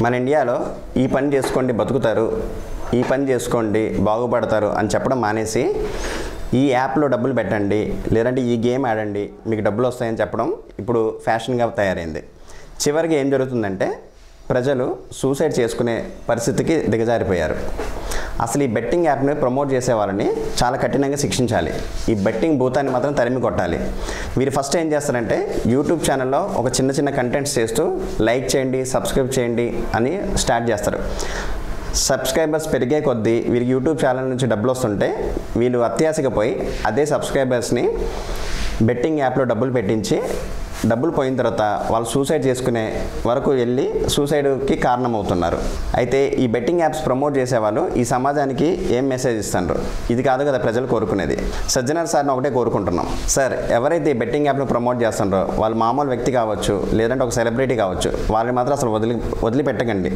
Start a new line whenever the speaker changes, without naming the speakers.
మన ఇండియాలో ఈ పని చేసుకోండి బతుకుతారు, ఈ పని చేసుకోండి బాగుపడతారు అని చెప్పడం మానేసి ఈ యాప్లో డబ్బులు పెట్టండి, లేదంటే ఈ గేమ్ ఆడండి మీకు డబ్బులు వస్తాయని చెప్పడం ఇప్పుడు ఫ్యాషన్గా తయారైంది. చివరికి ఏం జరుగుతుందంటే ప్రజలు సూసైడ్ చేసుకునే పరిస్థితికి దిగజారిపోయారు. అసలు ఈ బెట్టింగ్ యాప్ని ప్రమోట్ చేసే వాళ్ళని చాలా కఠినంగా శిక్షించాలి. ఈ బెట్టింగ్ భూతాన్ని మాత్రం తరిమి కొట్టాలి. వీరు ఫస్ట్ ఏం చేస్తారంటే యూట్యూబ్ ఛానల్లో ఒక చిన్న కంటెంట్స్ చేస్తూ లైక్ చేయండి, సబ్స్క్రైబ్ చేయండి అని స్టార్ట్ చేస్తారు. సబ్స్క్రైబర్స్ పెరిగే కొద్దీ వీరికి యూట్యూబ్ ఛానల్ నుంచి డబ్బులు వస్తుంటే వీళ్ళు అత్యాశగా పోయి అదే సబ్స్క్రైబర్స్ని బెట్టింగ్ యాప్లో డబ్బులు పెట్టించి డబ్బులు పోయిన తర్వాత వాళ్ళు సూసైడ్ చేసుకునే వరకు వెళ్ళి సూసైడ్కి కారణమవుతున్నారు. అయితే ఈ బెట్టింగ్ యాప్స్ ప్రమోట్ చేసేవాళ్ళు ఈ సమాజానికి ఏం మెసేజ్ ఇస్తారు? ఇది కాదు కదా ప్రజలు కోరుకునేది. సజ్జనర్ సార్ని ఒకటే కోరుకుంటున్నాం, సార్ ఎవరైతే ఈ బెట్టింగ్ యాప్ను ప్రమోట్ చేస్తున్నారో వాళ్ళు మామూలు వ్యక్తి కావచ్చు, లేదంటే ఒక సెలబ్రిటీ కావచ్చు, వాళ్ళని మాత్రం అసలు వదిలిపెట్టకండి.